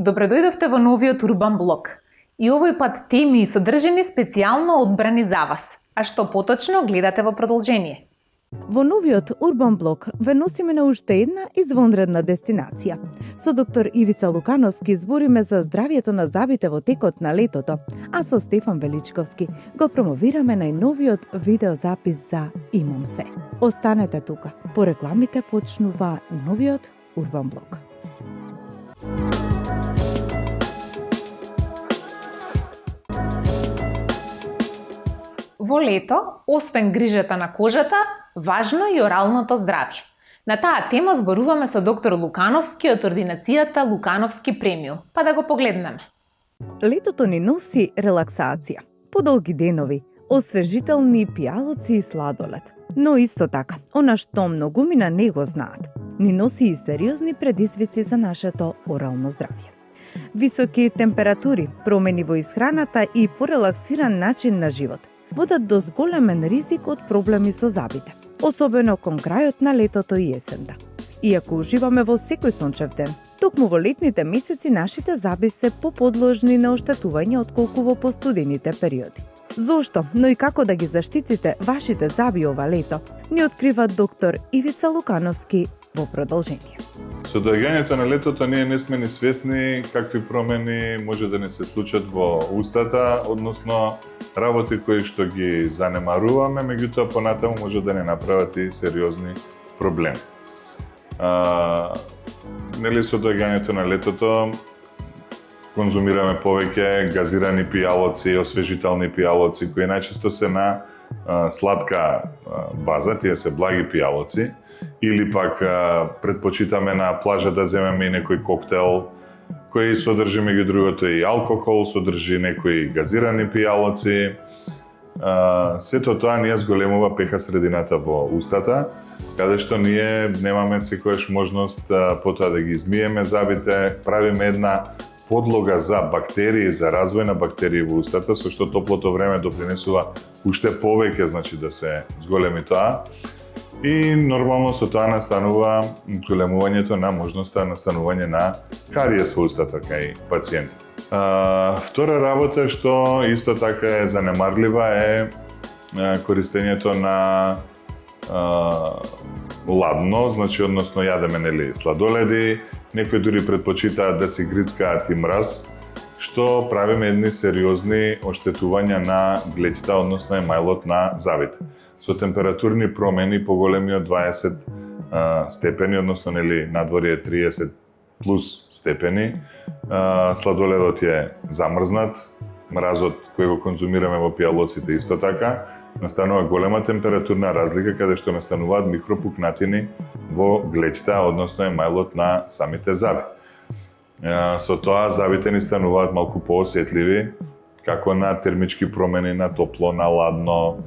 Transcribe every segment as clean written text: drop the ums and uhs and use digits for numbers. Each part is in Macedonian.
Добро дојдовте во новиот Урбан блог. И овој пат теми и содржини специјално одбрани за вас, а што поточно гледате во продолжение. Во новиот Урбан блог ве носиме на уште една извонредна дестинација. Со доктор Ивица Лукановски збориме за здравието на забите во текот на летото, а со Стефан Величковски го промовираме најновиот видеозапис за Имам се. Останете тука. По рекламите почнува новиот Урбан блог. Во лето, освен грижата на кожата, важно е и оралното здравје. На таа тема зборуваме со доктор Лукановски од ординацијата Лукановски премиум, па да го погледнеме. Летото ни носи релаксација, подолги денови, освежителни пијалоци и сладолед. Но исто така, она што многумина не го знаат, ни носи и сериозни предизвици за нашето орално здравје. Високи температури, промени во исхраната и порелаксиран начин на живот водат до зголемен ризик од проблеми со забите, особено кон крајот на летото и есента. Иако уживаме во секој сончев ден, токму во летните месеци нашите заби се поподложни на оштетување отколку во постудените периоди. Зошто, но и како да ги заштитите вашите заби ова лето, ни открива доктор Ивица Лукановски во продолжение. Со доаѓањето на летото ние не сме ни свесни какви промени може да не се случат во устата, односно работи кои што ги занемаруваме, меѓутоа понатаму може да не направат и сериозни проблеми. Со доаѓањето на летото конзумираме повеќе газирани пијалоци, освежителни пијалоци, кои најчесто се на сладка база, тие се благи пијалоци, или пак предпочитаме на плажа да земеме и некој коктел, кој содржи меѓу другото и алкохол, содржи некои газирани пијалоци. Сето тоа ние зголемува пеха средината во устата, каде што ние немаме секојаш можност потоа да ги измиеме забите, правиме една подлога за бактерии, за развој на бактерии во устата, со што топлото време допринесува уште повеќе, значи да се зголеми тоа. И нормално со тоа настанува зголемувањето на можноста настанување на кариес во устата кај пациенти. Втора работа што исто така е занемарлива е користењето на ладно, значи односно јадеме сладоледи, некои дури предпочитаат да си грицкаат и мраз, што правиме едни сериозни оштетувања на глеќите, односно емајлот на забите. Со температурни промени поголеми од 20 степени, односно надвор е 30 плюс степени, сладоледот е замрзнат, мразот кој го конзумираме во пијалоците исто така, настанува голема температурна разлика каде што настануваат микропукнатини во глеќите, односно емајлот на самите заби. Со тоа забите ни стануваат малку поосетливи, како на термички промени, на топло, на ладно.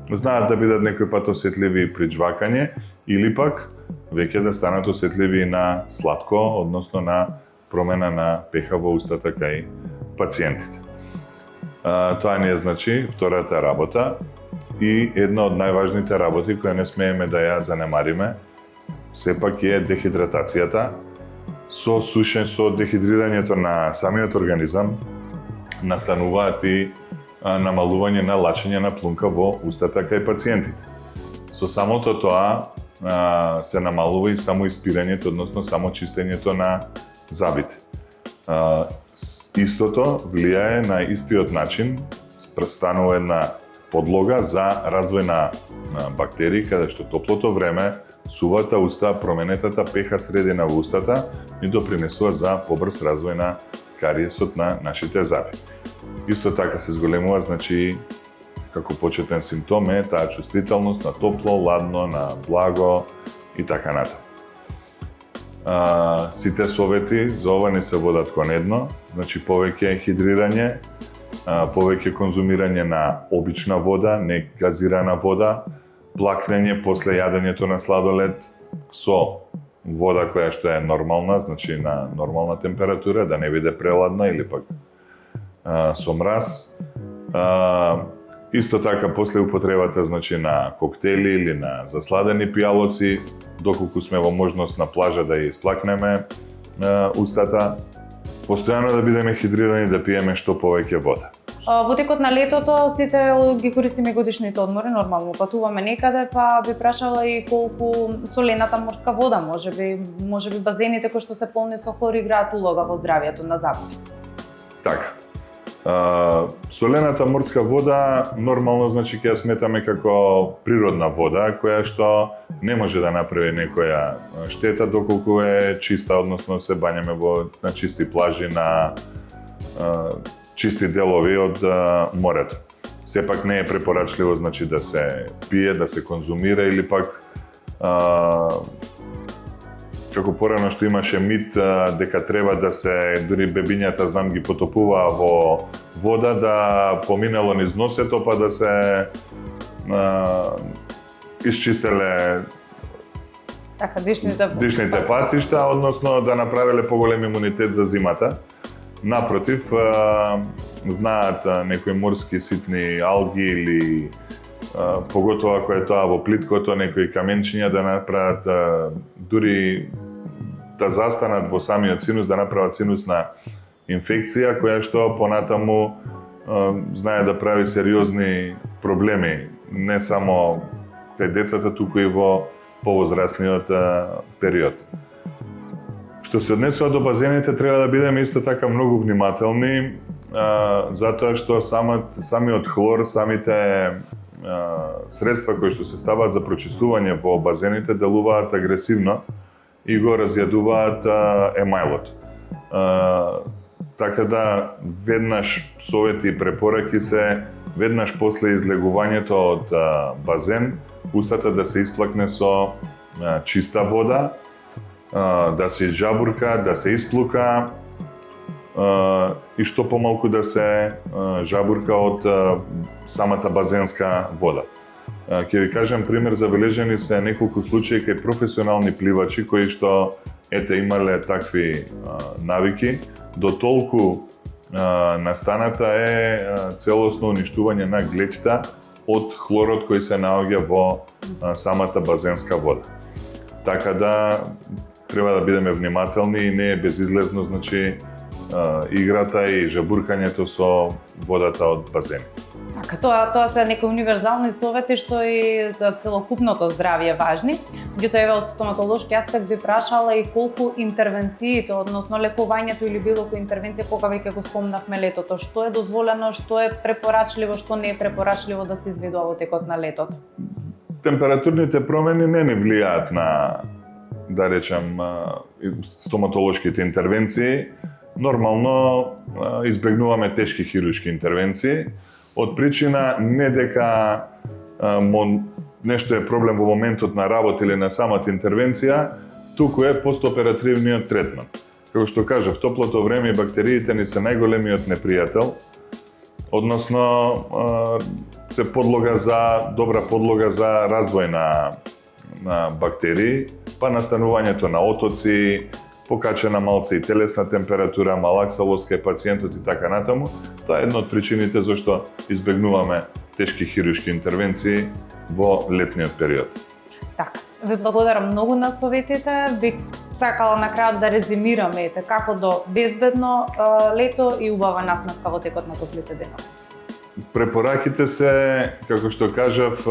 Знаат да бидат некој пат осетливи при джвакање, или пак веќе да станат осетливи на сладко, односно на промена на пеха во устата кај пациентите. Тоа ни е, значи, втората работа и една од најважните работи која не смееме да ја занемариме, сепак е дехидратацијата. Со дехидрирањето на самиот организам настануваат и намалување на лачење на плунка во устата кај пациентите. Со самото тоа се намалува и само испирањето, односно само чистењето на забите. Истото влијае на истиот начин, станува една подлога за развој на бактерии, каде што топлото време, сувата уста, променетата пеха средина во устата ни допринесува за побрз развој на кариесот на нашите заби. Исто така се зголемува, значи, како почетен симптом е таа чувствителност на топло, ладно, на благо и така натаму. Сите совети за ова не се водат кон едно, значи повеќе хидрирање, повеќе конзумирање на обична вода, не газирана вода, плакнење после јадењето на сладолед со вода која што е нормална, значи на нормална температура, да не биде преладна или пак со мраз. Исто така после употребата, значи, на коктели или на засладени пијалоци, доколку сме во можност на плажа да ја исплакнеме устата, Постојано да бидеме хидрирани, да пиеме што повеќе вода. Во текот на летото сите ги користиме годишните одмори, нормално патуваме некаде, па би прашала и колку солената морска вода, можеби базените кои што се полни со хлор играат улога во здравјето на Запад. Така. Солената морска вода нормално значи ќе ја сметаме како природна вода која што не може да направи некоја штета доколку е чиста, односно се бањаме на чисти плажи, на чисти делови од морето. Сепак не е препорачливо значи да се пие, да се конзумира или пак како порано што имаше мит дека треба да се, дури бебињата знам ги потопуваа во вода, да поминало низ носето па да се исчистеле Така, дишните патишта, односно да направиле поголем имунитет за зимата. Напротив, знаат некои морски ситни алги или поготоа ако е тоа во плиткото, некои каменчиња да направат дури да застанат во самиот синус, да направат синусна инфекција која што понатаму знае да прави сериозни проблеми, не само кај децата, туку и во повозрасниот период. Што се однесува до базените, треба да бидеме исто така многу внимателни, затоа што самиот хлор, самите средства кои што се ставаат за прочистување во базените делуваат агресивно и го разјадуваат емајлот. Така да веднаш совети и препораки се веднаш после излегувањето од базен, устата да се исплакне со чиста вода, да се изжабурка, да се исплука и што помалку да се жабурка од самата базенска вода. Ќе ви кажам пример, забележени се неколку случаи кај професионални пливачи кои што имале такви навики, до толку настаната е целосно уништување на глечта од хлорот кој се наоѓа во самата базенска вода. Така да треба да бидеме внимателни и не е безизлезно, значи играта и жабуркањето со водата од базени. Така, тоа се некои универзални совети што и за целокупното здравје важни. Меѓутоа, еве од стоматолошки аспект би прашала и колку интервенциите, односно лекувањето или било која интервенција, кога веќе го спомнавме летото, што е дозволено, што е препорачливо, што не е препорачливо да се изведува во текот на летото? Температурните промени не влијаат на, да речем, стоматолошките интервенции. Нормално избегнуваме тешки хируршки интервенции, од причина не дека нешто е проблем во моментот на работа или на самата интервенција, туку е постоперативниот третман. Како што кажав, топлото време и бактериите ни се најголемиот непријател, односно се добра подлога за развој на бактерии, па настанувањето на отоци, покачена малце и телесна температура, малаксалост кај пациентот и така натаму. Тоа е една од причините зашто избегнуваме тешки хируршки интервенции во летниот период. Така, ви благодарам многу на советите. Би сакала на крајот да резимираме како до безбедно лето и убава насмевка во текот на топлите денови. Препораките се, како што кажав,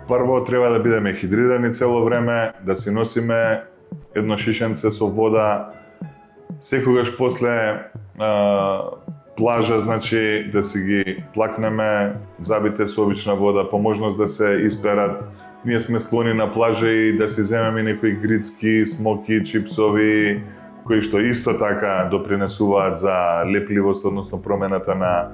прво треба да бидеме хидрирани цело време, да си носиме едно шишенце со вода, секогаш после плажа, значи да си ги плакнеме забите со обична вода, по можност да се исперат. Ние сме склони на плажа и да си земеме некои грицки, смоки, чипсови, кои што исто така допринесуваат за лепливост, односно промената на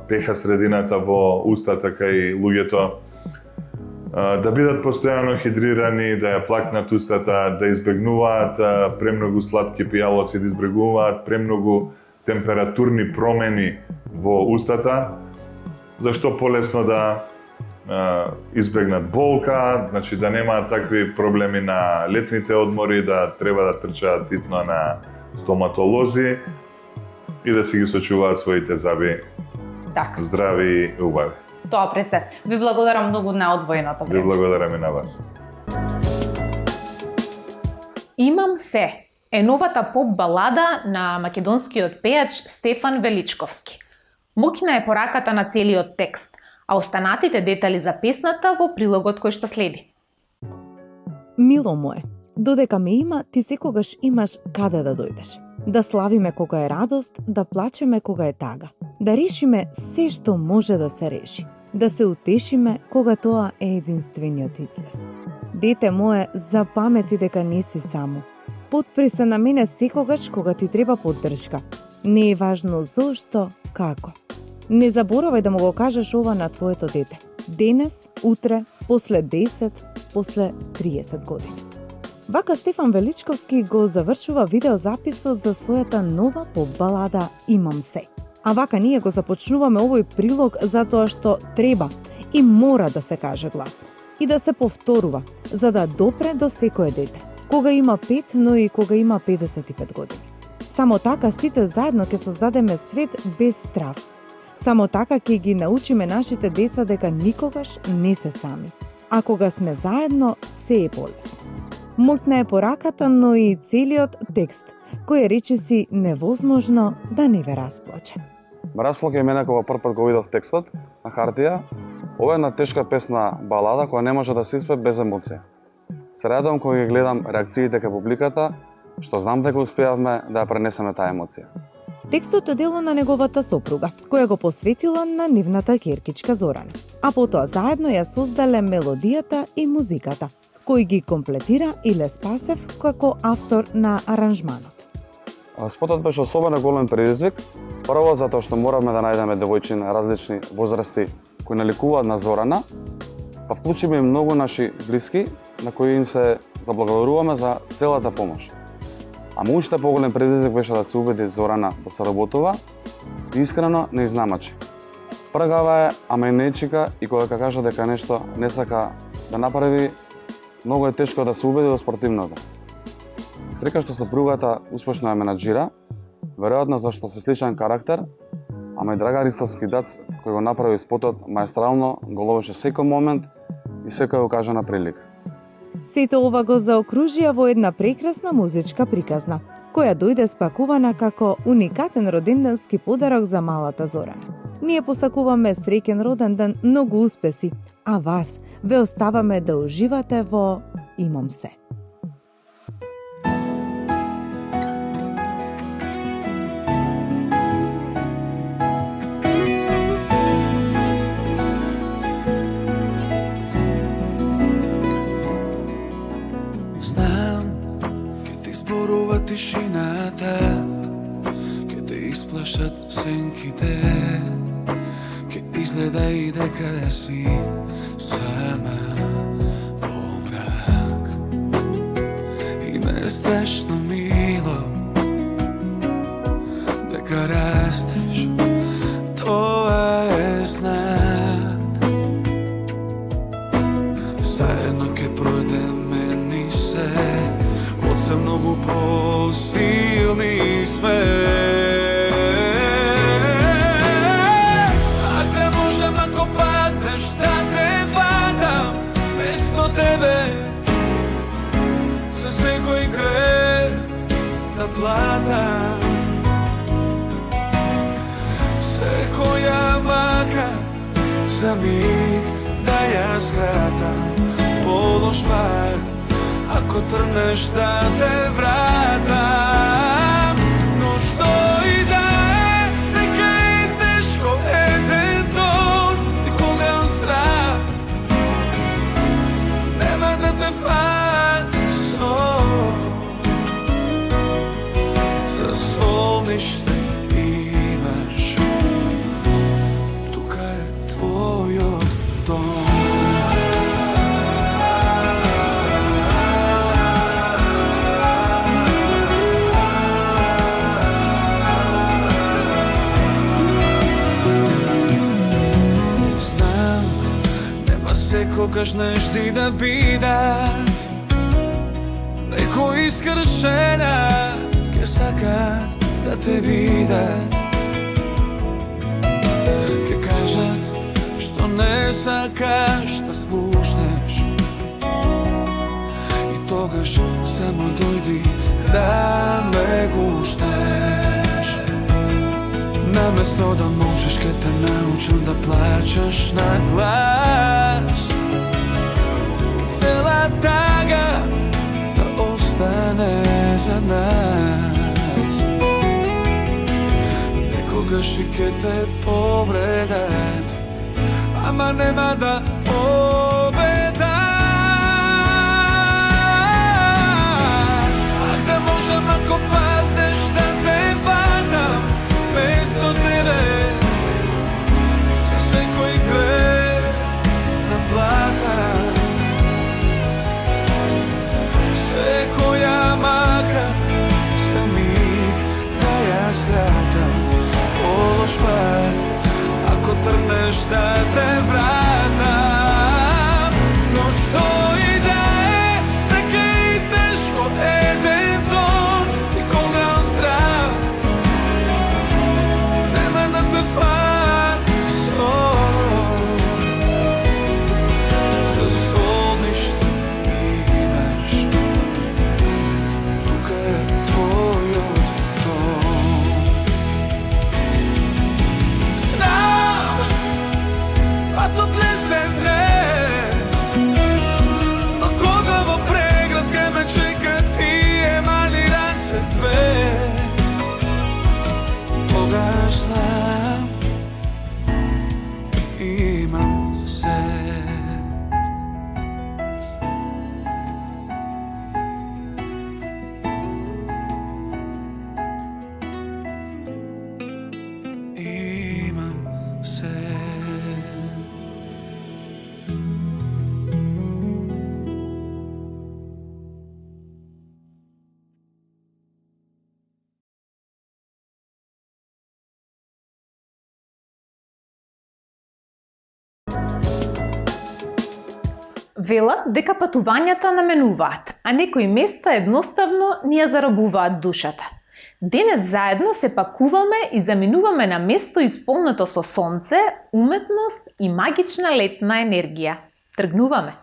пеха средината во устата кај луѓето. Да бидат постојано хидрирани, да ја плакнат устата, да избегнуваат премногу сладки пијалоци, да избегнуваат премногу температурни промени во устата, зашто полесно да избегнат болка, значи да немаат такви проблеми на летните одмори, да треба да трчаат титно на стоматолози и да си ги сочуваат своите заби здрави и убави. Тоа пред се. Ви благодарам многу на одвоеното време. Ви благодарам и на вас. Имам се. е новата поп балада на македонскиот пејач Стефан Величковски. Моќна е пораката на целиот текст, а останатите детали за песната во прилогот кој што следи. Мило мое, додека ме има, ти секогаш имаш каде да дојдеш. Да славиме кога е радост, да плачеме кога е тага. Да решиме се што може да се реши. Да се утешиме кога тоа е единствениот излез. Дете мое, запамети дека не си само. Потпри се на мене секогаш кога ти треба поддршка. Не е важно зошто, како. Не заборавај да му го кажеш ова на твоето дете. Денес, утре, после 10, после 30 години. Вака Стефан Величковски го завршува видеозаписот за својата нова поп-балада Имам се. А вака ние го започнуваме овој прилог затоа што треба и мора да се каже гласно. И да се повторува, за да допре до секое дете. Кога има 5, но и кога има 55 години. Само така сите заедно ќе создадеме свет без страв. Само така ќе ги научиме нашите деца дека никогаш не се сами. А кога сме заедно, се е полесно. Моќна е пораката, но и целиот текст, кој речиси невозможно да не ве расплаче. Ме расплака и мене кога прв пат го видов текстот на хартија. Ова е една тешка песна балада која не може да се испее без емоција. Се радувам кога ги гледам реакциите кај публиката, што знам дека успеавме да ја пренесеме таа емоција. Текстот е дело на неговата сопруга, која го посветила на нивната ќеркичка Зорана. А потоа заедно ја создале мелодијата и музиката, кој ги комплетира Иле Спасев како автор на аранжманот. Спотот беше особено голем предизвик, прво затоа што мораме да најдеме девојчиња на различни возрасти кои наликуваат на Зорана, па вклучиме и многу наши блиски на кои им се заблагодаруваме за целата помош. Ама уште поголем предизвик беше да се убеди Зорана да се работува и искрено не изнамачи. Пргава е, ама и нечика и кога кажа дека нешто не сака да направи, многу е тешко да се убеди во спортивното. Срека што сопругата успешно ја менаџира, веројатно зашто се сличен карактер, ама и Драга Ристовски Дац, кој го направи спотот маестрално, го ловеше секој момент и секоја укажана прилика. Сето ова го заокружија во една прекрасна музичка приказна, која дојде спакувана како уникатен роденденски подарок за малата Зорана. Ние посакуваме среќен роден ден, многу успеси, а вас ве оставаме да уживате во Имам се. Тишината ке те исплашат сенките, ке изгледа и дека си сама во мрак. И не е страшно мило дека растеш, тоа е знак. Заедно ке пројдеме низ се, се многу посилни сме. Ако можам, ако паднеш, да те фатам место тебе, со секој крев да платам. Секоја мака за миг да ја скратам, полош пат ако трнеш да те вратам. Но што и да е, нека е тешко еден тон и колен страх нема да те фати сон. За солниште имаш, тука е твојот дом. Секогаш нешти да бидат, некои искршена ке сакат да те видат, ке кажат што не сакаш да слушнеш и тогаш само дојди да Уместо да молчиш, ке те научам да плачеш на глас. И цела тага да остане за нас. Некогаш и ке те повредат, ама нема да победат. Ах, да можам ако паднеш да те фатам место тебе, за секој грех да платам, секоја мака за миг да ја скратам. Полош пат, ако тргнеш да те вратам, но што и да е, нека и тешко еден дон, и кога он здрав, нема да те фати сон. За солниште имаш, тука е твојот дом. Знам, патот лесен не, но кога во преград ке ме чека тие мали ранце две, тогаш знам, имам се. Имам се. Велат дека патувањата наменуваат, а некои места едноставно ни ја заробуваат душата. Денес заедно се пакуваме и заминуваме на место исполнето со сонце, уметност и магична летна енергија. Тргнуваме.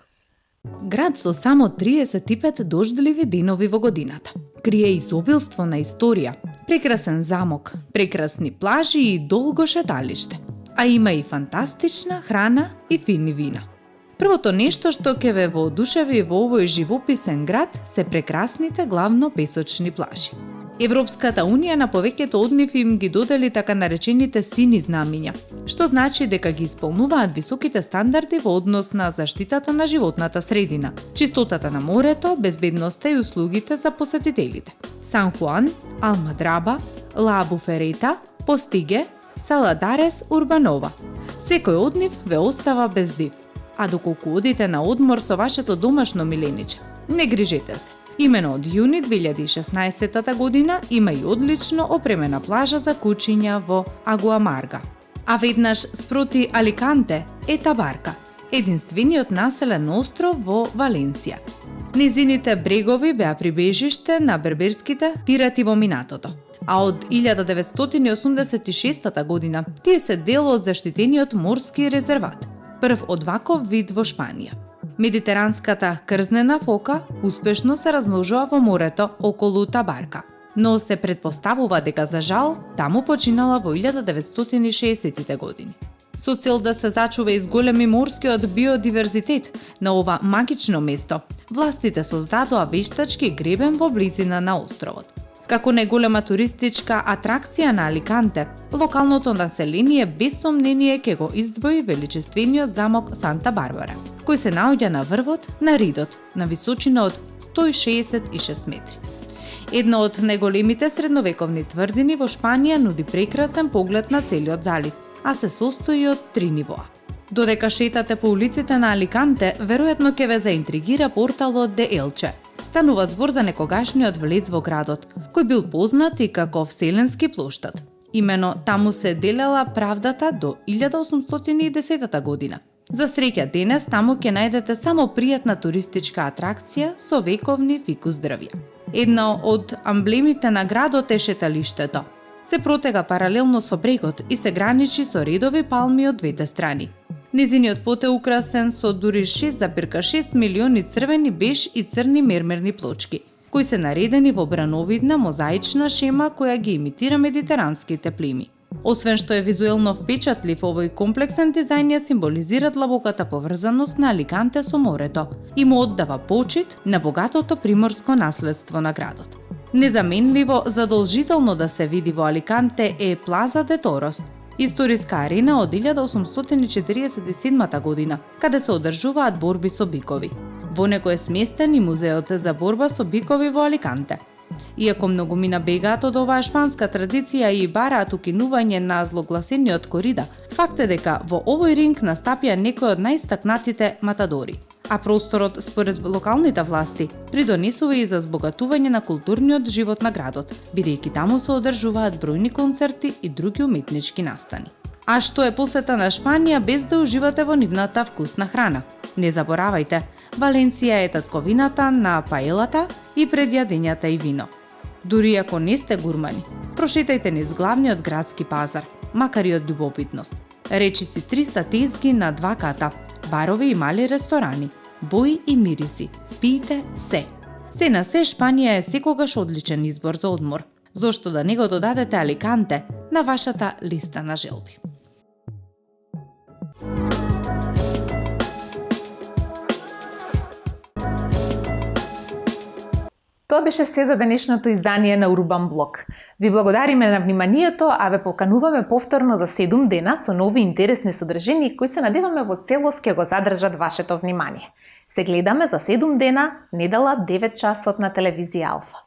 Град со само 35 дождливи денови во годината. Крие изобилство на историја, прекрасен замок, прекрасни плажи и долго шеталиште. А има и фантастична храна и фини вина. Првото нешто што ќе ве воодушеви во овој живописен град се прекрасните главно песочни плажи. Европската Унија на повеќето од нив им ги додели така наречените сини знамиња, што значи дека ги исполнуваат високите стандарди во однос на заштитата на животната средина, чистотата на морето, безбедноста и услугите за посетителите. Сан Хуан, Алмадраба, Ла Буферета, Постиге, Саладарес, Урбанова. Секој од нив ве остава без див. А доколку одите на одмор со вашето домашно милениче, не грижете се. Имено од јуни 2016 година има и одлично опремена плажа за кучиња во Агуамарга. А веднаш спроти Аликанте е Табарка, единствениот населен остров во Валенсија. Незините брегови беа прибежиште на берберските пирати во минатото. А од 1986 година тие се дел од заштитениот морски резерват, прв од ваков вид во Шпанија. Медитеранската крзнена фока успешно се размножува во морето околу Табарка, но се предпоставува дека за жал таму починала во 1960-тите години. Со цел да се зачува изголеми морскиот биодиверзитет на ова магично место, властите создадоа вештачки гребен во близина на островот. Како најголема туристичка атракција на Аликанте, локалното население без сомнение ќе го издвои величествениот замок Санта Барбара, кој се наоѓа на врвот на Ридот, на височина од 166 метри. Една од најголемите средновековни тврдини во Шпанија нуди прекрасен поглед на целиот залив, а се состои од 3 нивоа. Додека шетате по улиците на Аликанте, веројатно ќе ве заинтригира порталот де Елче. Станува збор за некогашниот влез во градот, кој бил познат и како Вселенски плоштад. Имено таму се делела правдата до 1810 година. За среќа денес таму ќе најдете само пријатна туристичка атракција со вековни фикус дрвја. Една од амблемите на градот е шеталиштето. Се протега паралелно со брегот и се граничи со редови палми од двете страни. Незиниот пот е украсен со дури 6,6 милиони црвени, беж и црни мермерни плочки, кои се наредени во брановидна мозаична шема која ги имитира медитеранските плими. Освен што е визуелно впечатлив, овој комплексен дизајн ја символизира длабоката поврзаност на Аликанте со морето и му оддава почит на богатото приморско наследство на градот. Незаменливо, задолжително да се види во Аликанте е Плаза де Торос, историска арена од 1847 година, каде се одржуваат борби со бикови. Во него е сместен и музеот за борба со бикови во Аликанте. Иако многумина бегаат од оваа шпанска традиција и бараат укинување на злогласениот корида, факт е дека во овој ринг настапија некои од најстакнатите матадори. А просторот, според локалните власти, придонесува и за збогатување на културниот живот на градот, бидејќи таму се одржуваат бројни концерти и други уметнички настани. А што е посета на Шпанија без да уживате во нивната вкусна храна? Не заборавајте, Валенсија е татковината на паелата и предјадењата и вино. Дури ако не сте гурмани, прошетајте низ главниот градски пазар, макар и од љубопитност. Речи си 300 тезги на 2 ката, барови и мали ресторани, бои и мириси, пиете се. Се на се, Шпанија е секогаш одличен избор за одмор. Зошто да не го додадете Аликанте на вашата листа на желби? Тоа беше се за денешното издание на Урбан Блог. Ви благодариме на вниманието, а ве покануваме повторно за 7 дена со нови интересни содржини кои се надеваме во целост ќе го задржат вашето внимание. Се гледаме за 7 дена, недела 9 часот на телевизија Алфа.